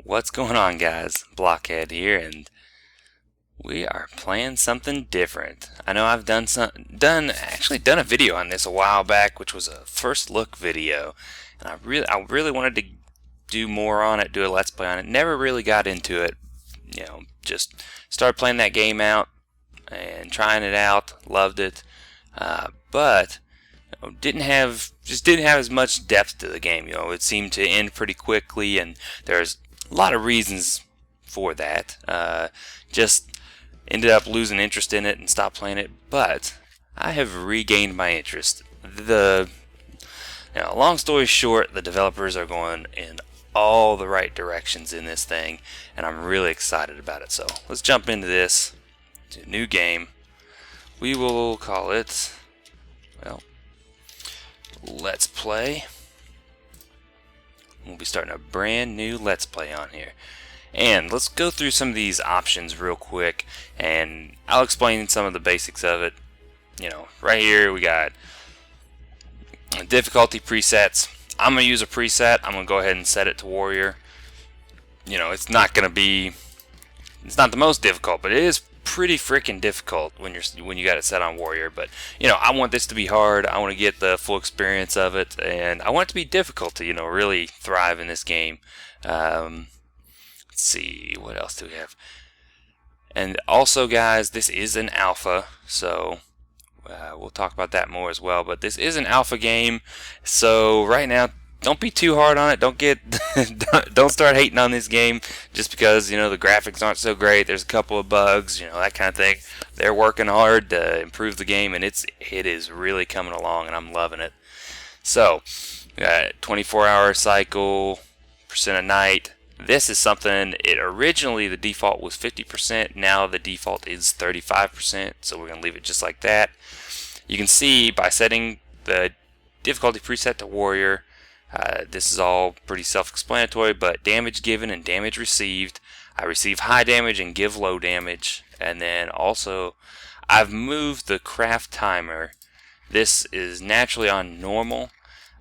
What's going on, guys? Blockhead here, and we are playing something different. I know I've done a video on this a while back, which was a first look video, and I really wanted to do more on it, do a let's play on it. Never really got into it, just started playing that game out and trying it out, loved it, but didn't have as much depth to the game. It seemed to end pretty quickly, and there's a lot of reasons for that. Just ended up losing interest in it and stopped playing it. But I have regained my interest. Long story short, the developers are going in all the right directions in this thing, and I'm really excited about it. So let's jump into this. To a new game. We will call it, well, Let's Play. We'll be starting a brand new Let's Play on here. And let's go through some of these options real quick, and I'll explain some of the basics of it. Right here we got difficulty presets. I'm going to use a preset. I'm going to go ahead and set it to Warrior. It's not the most difficult, but it is pretty freaking difficult when you got it set on Warrior. But I want this to be hard. I want to get the full experience of it, and I want it to be difficult to really thrive in this game. Let's see, what else do we have? And also, guys, this is an alpha, so we'll talk about that more as well. But this is an alpha game, so right now, don't be too hard on it. Don't start hating on this game just because the graphics aren't so great. There's a couple of bugs, that kind of thing. They're working hard to improve the game, and it is really coming along, and I'm loving it. So, 24-hour cycle, percent of night. This is something. Originally the default was 50%. Now the default is 35%. So we're gonna leave it just like that. You can see by setting the difficulty preset to Warrior. This is all pretty self-explanatory, but damage given and damage received. I receive high damage and give low damage. And then also, I've moved the craft timer. This is naturally on normal.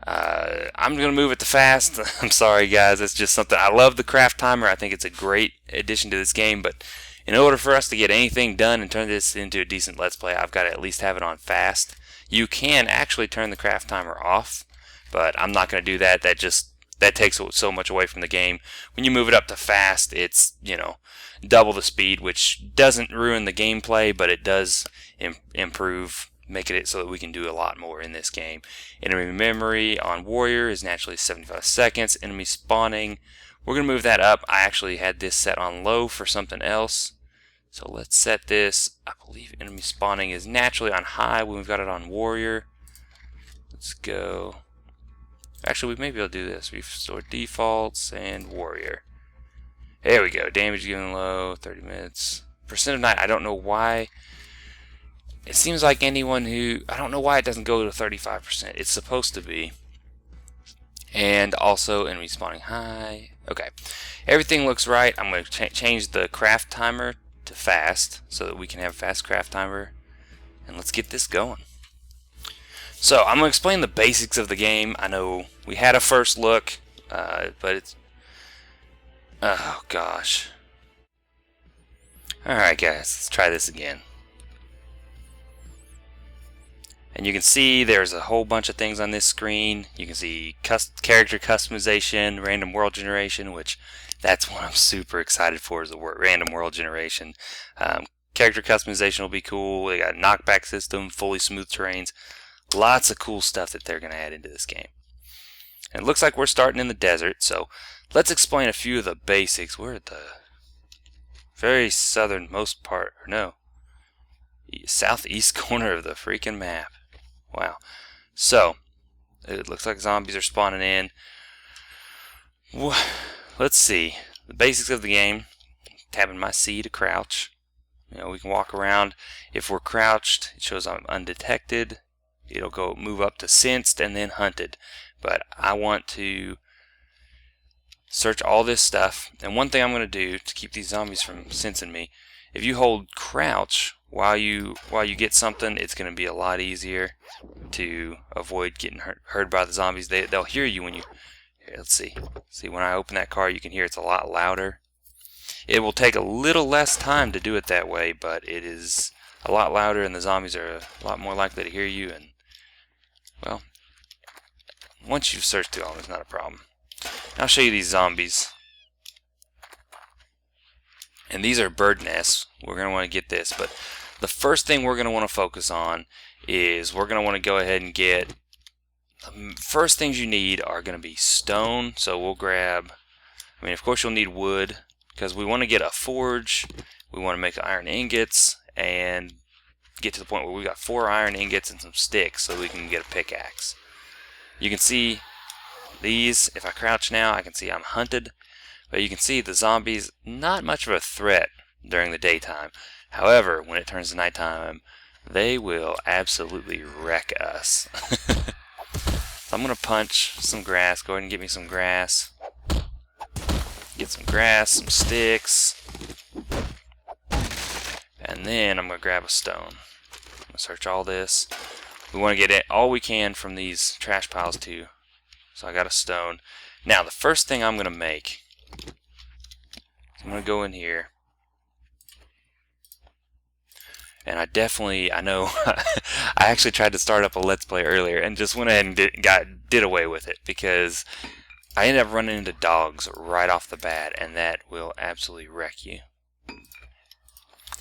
I'm going to move it to fast. I'm sorry, guys. It's just something. I love the craft timer. I think it's a great addition to this game, but in order for us to get anything done and turn this into a decent Let's Play, I've got to at least have it on fast. You can actually turn the craft timer off, but I'm not going to do that. That takes so much away from the game. When you move it up to fast, it's double the speed, which doesn't ruin the gameplay, but it does improve, making it so that we can do a lot more in this game. Enemy memory on Warrior is naturally 75 seconds. Enemy spawning, we're going to move that up. I actually had this set on low for something else, so let's set this. I believe enemy spawning is naturally on high when we've got it on Warrior. Let's go. Actually, we may be able to do this. Restore defaults and Warrior. There we go. Damage given low, 30 minutes. Percent of night, I don't know why. It seems like I don't know why it doesn't go to 35%. It's supposed to be. And also enemy spawning high. Okay. Everything looks right. I'm going to change the craft timer to fast so that we can have fast craft timer. And let's get this going. So I'm going to explain the basics of the game. I know we had a first look, but it's... Oh, gosh. Alright, guys. Let's try this again. And you can see there's a whole bunch of things on this screen. You can see character customization, random world generation, which that's what I'm super excited for, is the random world generation. Character customization will be cool. They got a knockback system, fully smooth terrains. Lots of cool stuff that they're going to add into this game. And it looks like we're starting in the desert, so let's explain a few of the basics. We're at the very southernmost part, or no, southeast corner of the freaking map. Wow. So, it looks like zombies are spawning in. Let's see. The basics of the game. Tapping my C to crouch. We can walk around. If we're crouched, it shows I'm undetected. It'll move up to sensed and then hunted. But I want to search all this stuff. And one thing I'm going to do to keep these zombies from sensing me, if you hold crouch while you get something, it's going to be a lot easier to avoid getting heard by the zombies. They'll hear you when you Here, let's see. See, when I open that car, you can hear it's a lot louder. It will take a little less time to do it that way, but it is a lot louder, and the zombies are a lot more likely to hear you. And well, once you've searched through all, it's not a problem. I'll show you these zombies. And these are bird nests. We're going to want to get this, but the first thing we're going to want to focus on is we're going to want to go ahead and get, the first things you need are going to be stone. So we'll grab, I mean, of course you'll need wood, because we want to get a forge. We want to make iron ingots and get to the point where we got 4 iron ingots and some sticks so we can get a pickaxe. You can see these, if I crouch now, I can see I'm hunted, but you can see the zombies, not much of a threat during the daytime. However, when it turns to nighttime, they will absolutely wreck us. So I'm going to punch some grass. Go ahead and get me some grass. Get some grass, some sticks. And then I'm going to grab a stone. I'm going to search all this. We want to get it all we can from these trash piles too. So I got a stone. Now the first thing I'm going to make, I'm going to go in here. And I know, I actually tried to start up a Let's Play earlier and just went ahead and did away with it because I ended up running into dogs right off the bat, and that will absolutely wreck you.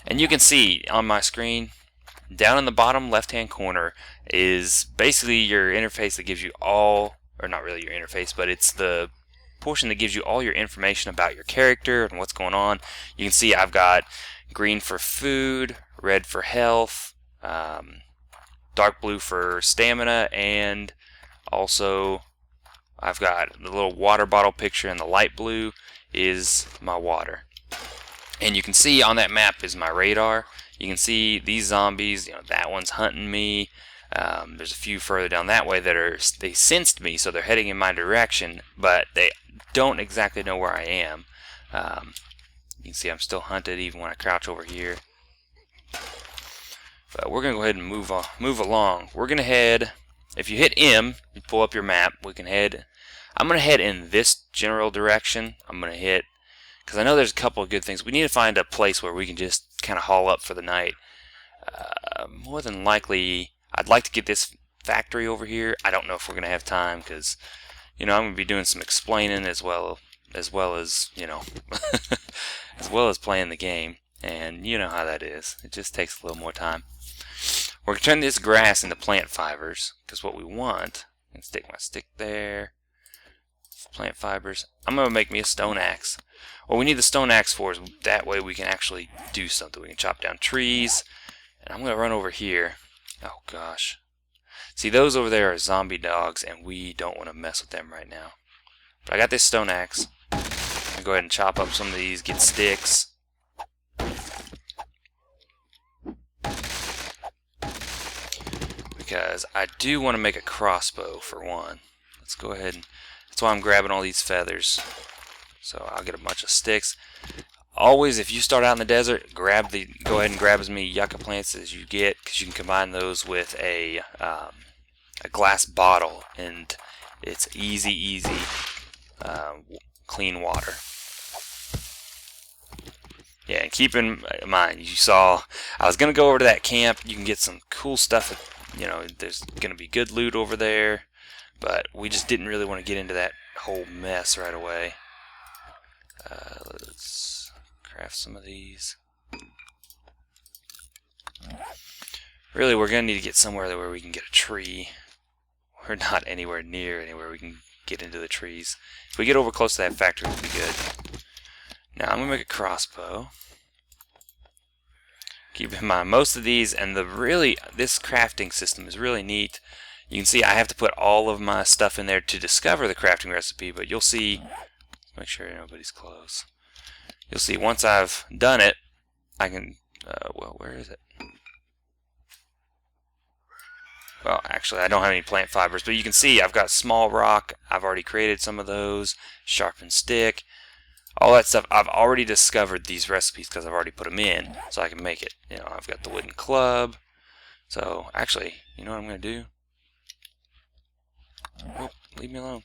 And you can see on my screen, down in the bottom left-hand corner is basically your interface that gives you all, or not really your interface, but it's the portion that gives you all your information about your character and what's going on. You can see I've got green for food, red for health, dark blue for stamina, and also I've got the little water bottle picture, and the light blue is my water. And you can see on that map is my radar. You can see these zombies, that one's hunting me. There's a few further down that way that they sensed me, so they're heading in my direction, but they don't exactly know where I am. You can see I'm still hunted even when I crouch over here. But we're going to go ahead and move along. We're going to head, if you hit M, you pull up your map, we can head, I'm going to head in this general direction. I'm going to hit, because I know there's a couple of good things. We need to find a place where we can just kind of haul up for the night. More than likely, I'd like to get this factory over here. I don't know if we're going to have time, because, I'm going to be doing some explaining as well as, as well as playing the game. And you know how that is. It just takes a little more time. We're going to turn this grass into plant fibers, because what we want, and stick my stick there, plant fibers. I'm going to make me a stone axe. What we need the stone axe for is that way we can actually do something. We can chop down trees. And I'm going to run over here. Oh gosh. See, those over there are zombie dogs, and we don't want to mess with them right now. But I got this stone axe. I'll go ahead and chop up some of these, get sticks. Because I do want to make a crossbow for one. Let's go ahead and, that's why I'm grabbing all these feathers. So I'll get a bunch of sticks. Always, if you start out in the desert, go ahead and grab as many yucca plants as you get, because you can combine those with a glass bottle, and it's easy, clean water. Yeah, and keep in mind, you saw, I was going to go over to that camp. You can get some cool stuff. There's going to be good loot over there, but we just didn't really want to get into that whole mess right away. Let's craft some of these. Really, we're going to need to get somewhere where we can get a tree. We're not anywhere near anywhere we can get into the trees. If we get over close to that factory, we'll be good. Now, I'm going to make a crossbow. Keep in mind, most of these, and this crafting system is really neat. You can see I have to put all of my stuff in there to discover the crafting recipe, but you'll see, make sure nobody's close. You'll see once I've done it, I can, well, where is it? Well, actually, I don't have any plant fibers, but you can see I've got small rock. I've already created some of those. Sharpened stick. All that stuff, I've already discovered these recipes because I've already put them in, so I can make it. I've got the wooden club. So, actually, you know what I'm going to do? Oh, leave me alone.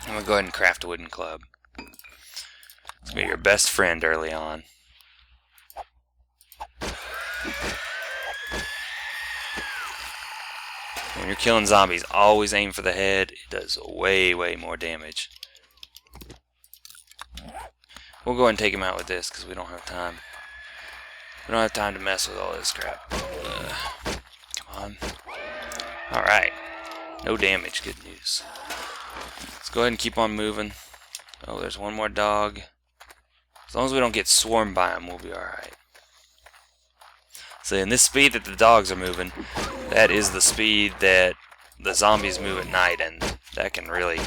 I'm going to go ahead and craft a wooden club. It's going to be your best friend early on. When you're killing zombies, always aim for the head. It does way, way more damage. We'll go ahead and take him out with this because we don't have time. We don't have time to mess with all this crap. Come on. Alright. No damage. Good news. Let's go ahead and keep on moving. Oh, there's one more dog. As long as we don't get swarmed by them, we'll be alright. So in this speed that the dogs are moving, that is the speed that the zombies move at night, and that can really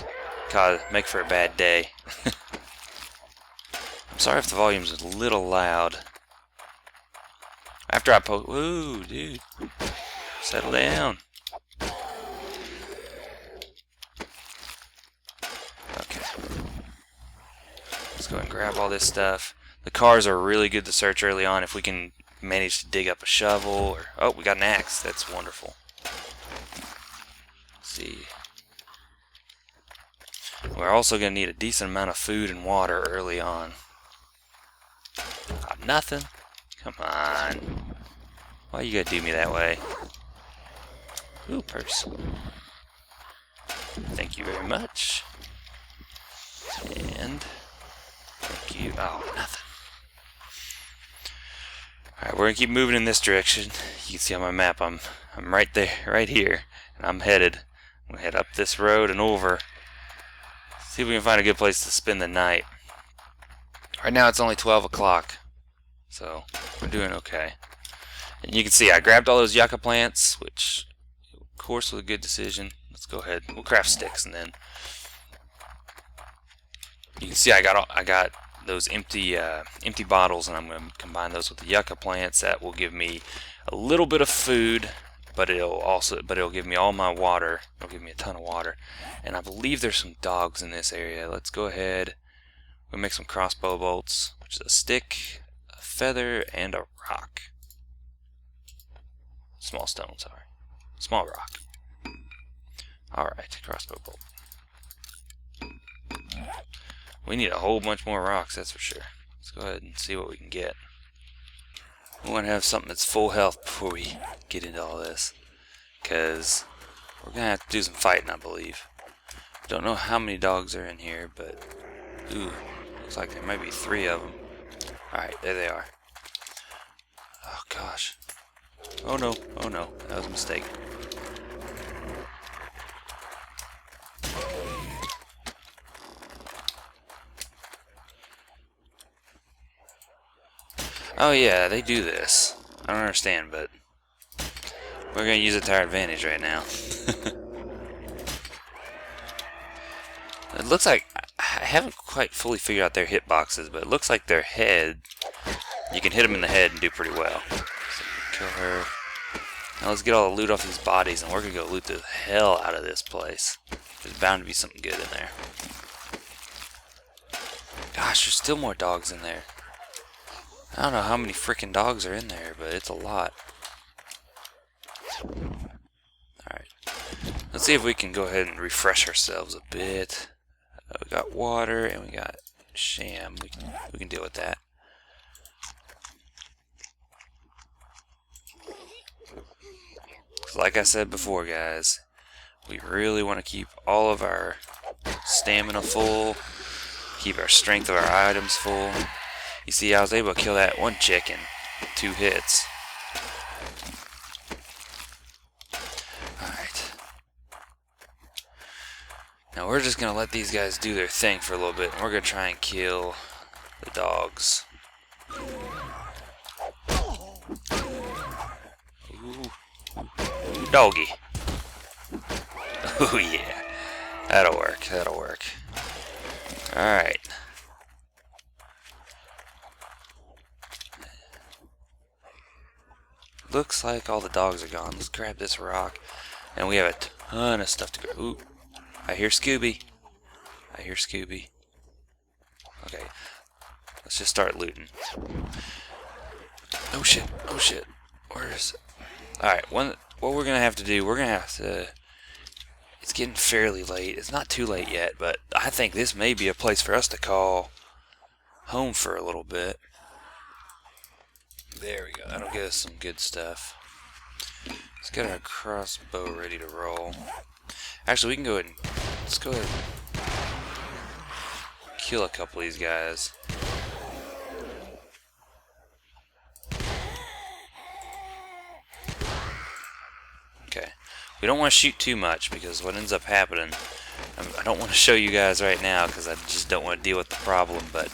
make for a bad day. I'm sorry if the volume's a little loud. After I Woo, dude. Settle down. Okay. Let's go and grab all this stuff. The cars are really good to search early on if we can manage to dig up a shovel. Or oh, we got an axe. That's wonderful. Let's see. We're also going to need a decent amount of food and water early on. Oh, nothing. Come on. Why you gotta do me that way? Ooh, purse. Thank you very much. And thank you. Oh, nothing. Alright, we're gonna keep moving in this direction. You can see on my map I'm right there, right here. And I'm headed. I'm gonna head up this road and over. See if we can find a good place to spend the night. Right now it's only 12 o'clock. So we're doing okay. And you can see I grabbed all those yucca plants, which of course was a good decision. Let's go ahead. We'll craft sticks, and then you can see I got those empty bottles, and I'm going to combine those with the yucca plants. That will give me a little bit of food, but it'll give me all my water. It'll give me a ton of water. And I believe there's some dogs in this area. Let's go ahead. We'll make some crossbow bolts, which is a stick, a feather, and a rock. Small stone, sorry. Small rock. Alright, crossbow bolt. We need a whole bunch more rocks, that's for sure. Let's go ahead and see what we can get. We want to have something that's full health before we get into all this. Because we're going to have to do some fighting, I believe. Don't know how many dogs are in here, but... Ooh, looks like there might be 3 of them. Alright, there they are. Oh, gosh. Oh no, that was a mistake. Oh yeah, they do this. I don't understand, but we're gonna use it to our advantage right now. It looks like, I haven't quite fully figured out their hitboxes, but it looks like their head, you can hit them in the head and do pretty well. Kill her. Now let's get all the loot off these bodies, and we're gonna go loot the hell out of this place. There's bound to be something good in there. Gosh, there's still more dogs in there. I don't know how many freaking dogs are in there, but it's a lot. Alright. Let's see if we can go ahead and refresh ourselves a bit. We got water, and we got sham. We can deal with that. Like I said before, guys, we really want to keep all of our stamina full, keep our strength of our items full. You see, I was able to kill that one chick in 2 hits. Alright. Now we're just going to let these guys do their thing for a little bit, and we're going to try and kill the dogs. Ooh. Doggy. Oh yeah. That'll work. That'll work. Alright. Looks like all the dogs are gone. Let's grab this rock. And we have a ton of stuff to grab. Ooh. I hear Scooby. I hear Scooby. Okay. Let's just start looting. Oh shit. Oh shit. Where is it? Alright. What we're going to have to do, we're going to have to It's getting fairly late. It's not too late yet, but I think this may be a place for us to call home for a little bit. There we go. That'll get us some good stuff. Let's get our crossbow ready to roll. Actually, we can go ahead and let's go ahead and kill a couple of these guys. Okay. We don't want to shoot too much because what ends up happening, I don't want to show you guys right now because I just don't want to deal with the problem, but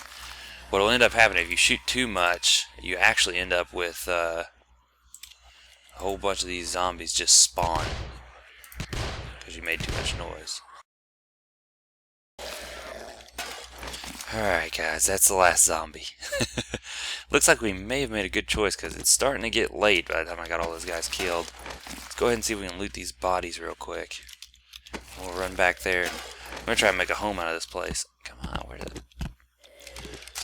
what will end up happening if you shoot too much, you actually end up with a whole bunch of these zombies just spawn because you made too much noise. Alright guys, that's the last zombie. Looks like we may have made a good choice because it's starting to get late by the time I got all those guys killed. Let's go ahead and see if we can loot these bodies real quick. We'll run back there and I'm going to try and make a home out of this place. Come on, where did it...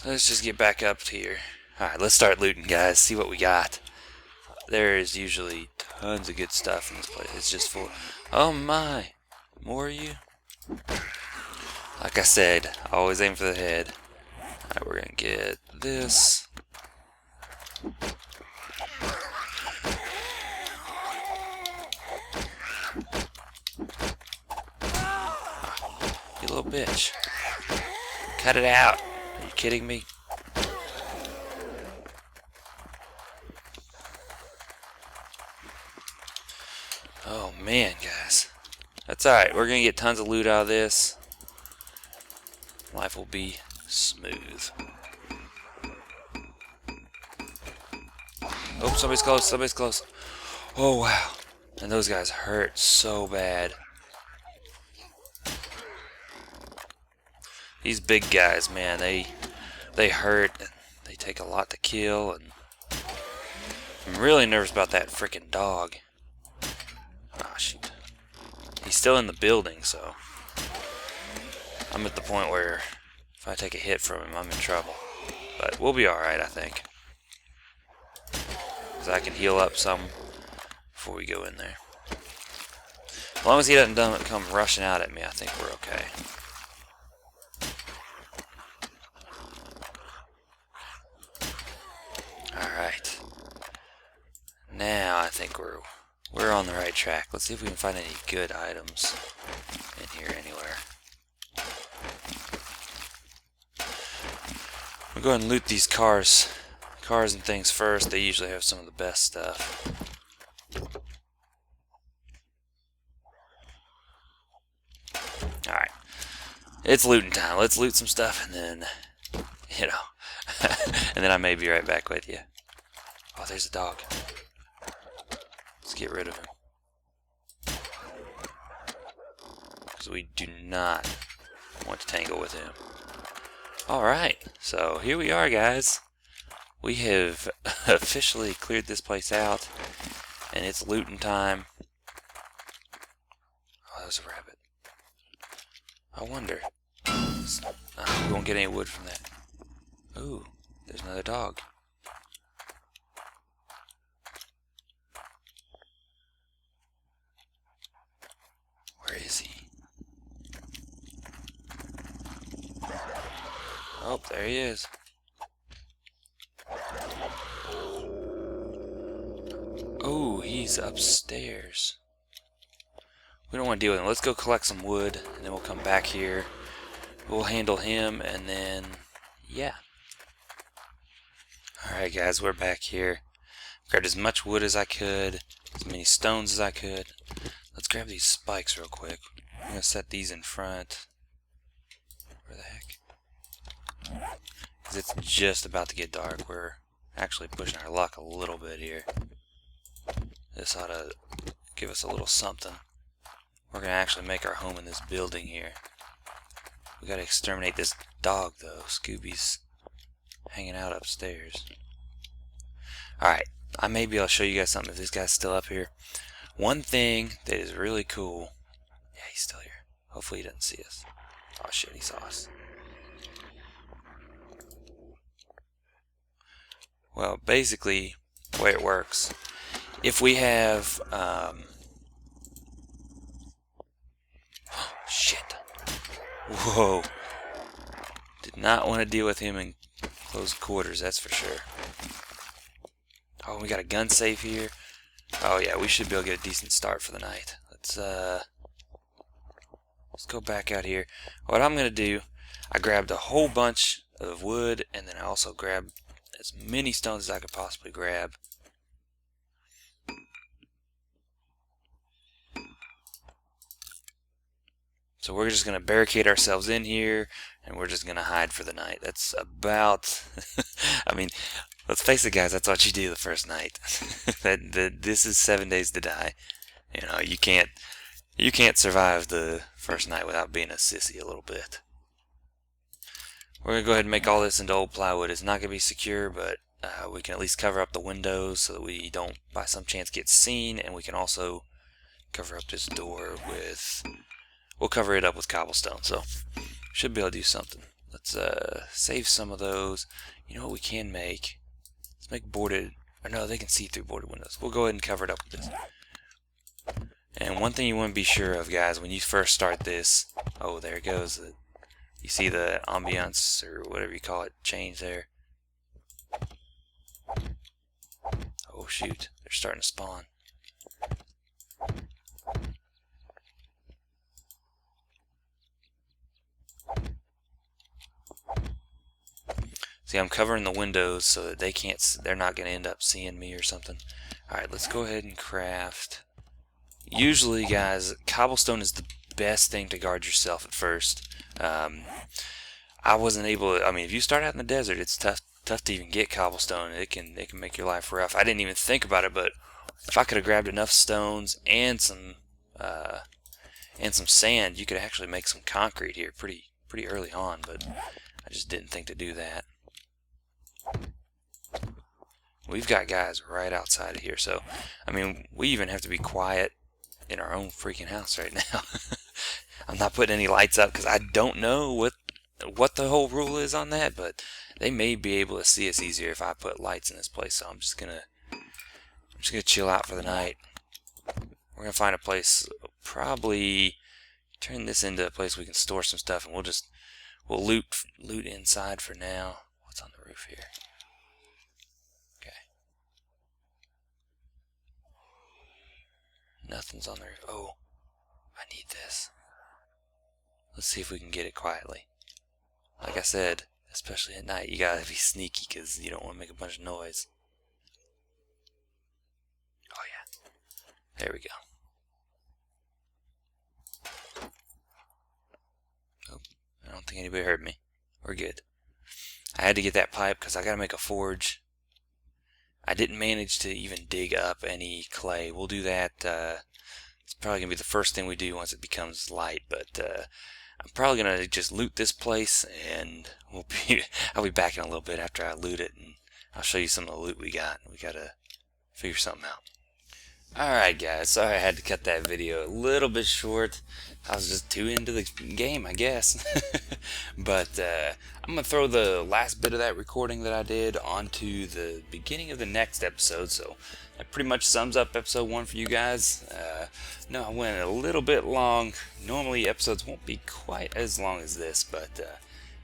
Let's just get back up here. Alright, let's start looting, guys. See what we got. There is usually tons of good stuff in this place. It's just full. Oh my! More of you? Like I said, always aim for the head. Alright, we're gonna get this. You little bitch. Cut it out. Are you kidding me? Oh man, guys. That's alright. We're gonna get tons of loot out of this. Life will be smooth. Oh, somebody's close. Somebody's close. Oh wow. And those guys hurt so bad. These big guys, man, they hurt. And they take a lot to kill, and I'm really nervous about that freaking dog. Ah, shoot. He's still in the building, so I'm at the point where if I take a hit from him, I'm in trouble. But we'll be alright, I think. Because I can heal up some before we go in there. As long as he doesn't come rushing out at me, I think we're okay. Alright. Now I think we're on the right track. Let's see if we can find any good items in here anywhere. We'll go ahead and loot these cars and things first. They usually have some of the best stuff. Alright. It's looting time. Let's loot some stuff and then, you know, and then I may be right back with you. Oh, there's a dog. Let's get rid of him. Because we do not want to tangle with him. Alright, so here we are, guys. We have officially cleared this place out, and it's looting time. Oh, there's a rabbit. I wonder. We won't get any wood from that. Ooh, there's another dog. Where is he? Oh, there he is. Oh, he's upstairs. We don't want to deal with him. Let's go collect some wood, and then we'll come back here. We'll handle him, and then, yeah. Alright guys, we're back here. Grabbed as much wood as I could, as many stones as I could. Let's grab these spikes real quick. I'm going to set these in front. Where the heck? Because it's just about to get dark. We're actually pushing our luck a little bit here. This ought to give us a little something. We're going to actually make our home in this building here. We got to exterminate this dog though. Scooby's hanging out upstairs. Alright, I may be able to show you guys something if this guy's still up here. One thing that is really cool. Yeah, he's still here. Hopefully he doesn't see us. Oh shit, he saw us. Well, basically, the way it works, if we have Whoa. Did not want to deal with him in close quarters, that's for sure. Oh, we got a gun safe here. Oh yeah, we should be able to get a decent start for the night. Let's go back out here. What I'm gonna do, I grabbed a whole bunch of wood, and then I also grabbed as many stones as I could possibly grab. So we're just gonna barricade ourselves in here, and we're just gonna hide for the night. That's about I mean, let's face it, guys, that's what you do the first night. This is 7 days to die. You know, you can't survive the first night without being a sissy a little bit. We're gonna go ahead and make all this into old plywood. It's not gonna be secure, but we can at least cover up the windows so that we don't by some chance get seen, and we can also cover up this door with, we'll cover it up with cobblestone, so should be able to do something. Let's save some of those. You know what we can make? Let's make boarded, or no, they can see through boarded windows. We'll go ahead and cover it up with this. And one thing you want to be sure of, guys, when you first start this, oh, there it goes. You see the ambiance, or whatever you call it, change there. Oh shoot, they're starting to spawn. See, I'm covering the windows so that they can't, they're not going to end up seeing me or something. Alright, let's go ahead and craft. Usually, guys, cobblestone is the best thing to guard yourself at first. I wasn't able to, I mean, if you start out in the desert, it's tough to even get cobblestone. It can make your life rough. I didn't even think about it, but if I could have grabbed enough stones and some sand, you could actually make some concrete here pretty early on, but I just didn't think to do that. We've got guys right outside of here, so I mean, we even have to be quiet in our own freaking house right now. I'm not putting any lights up because I don't know what the whole rule is on that, but they may be able to see us easier if I put lights in this place. So I'm just gonna chill out for the night. We're gonna find a place, probably turn this into a place we can store some stuff, and we'll loot inside for now. What's on the roof here? Okay. Nothing's on the roof. Oh, I need this. Let's see if we can get it quietly. Like I said, especially at night, you gotta be sneaky because you don't want to make a bunch of noise. Oh yeah. There we go. Oh, I don't think anybody heard me. We're good. I had to get that pipe because I gotta make a forge. I didn't manage to even dig up any clay. We'll do that. It's probably gonna be the first thing we do once it becomes light, but I'm probably gonna just loot this place, and I'll be back in a little bit after I loot it, and I'll show you some of the loot we got. We gotta figure something out. Alright guys, sorry I had to cut that video a little bit short. I was just too into the game, I guess. But I'm going to throw the last bit of that recording that I did onto the beginning of the next episode. So that pretty much sums up episode 1 for you guys. No, I went a little bit long. Normally episodes won't be quite as long as this. But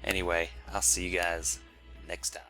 anyway, I'll see you guys next time.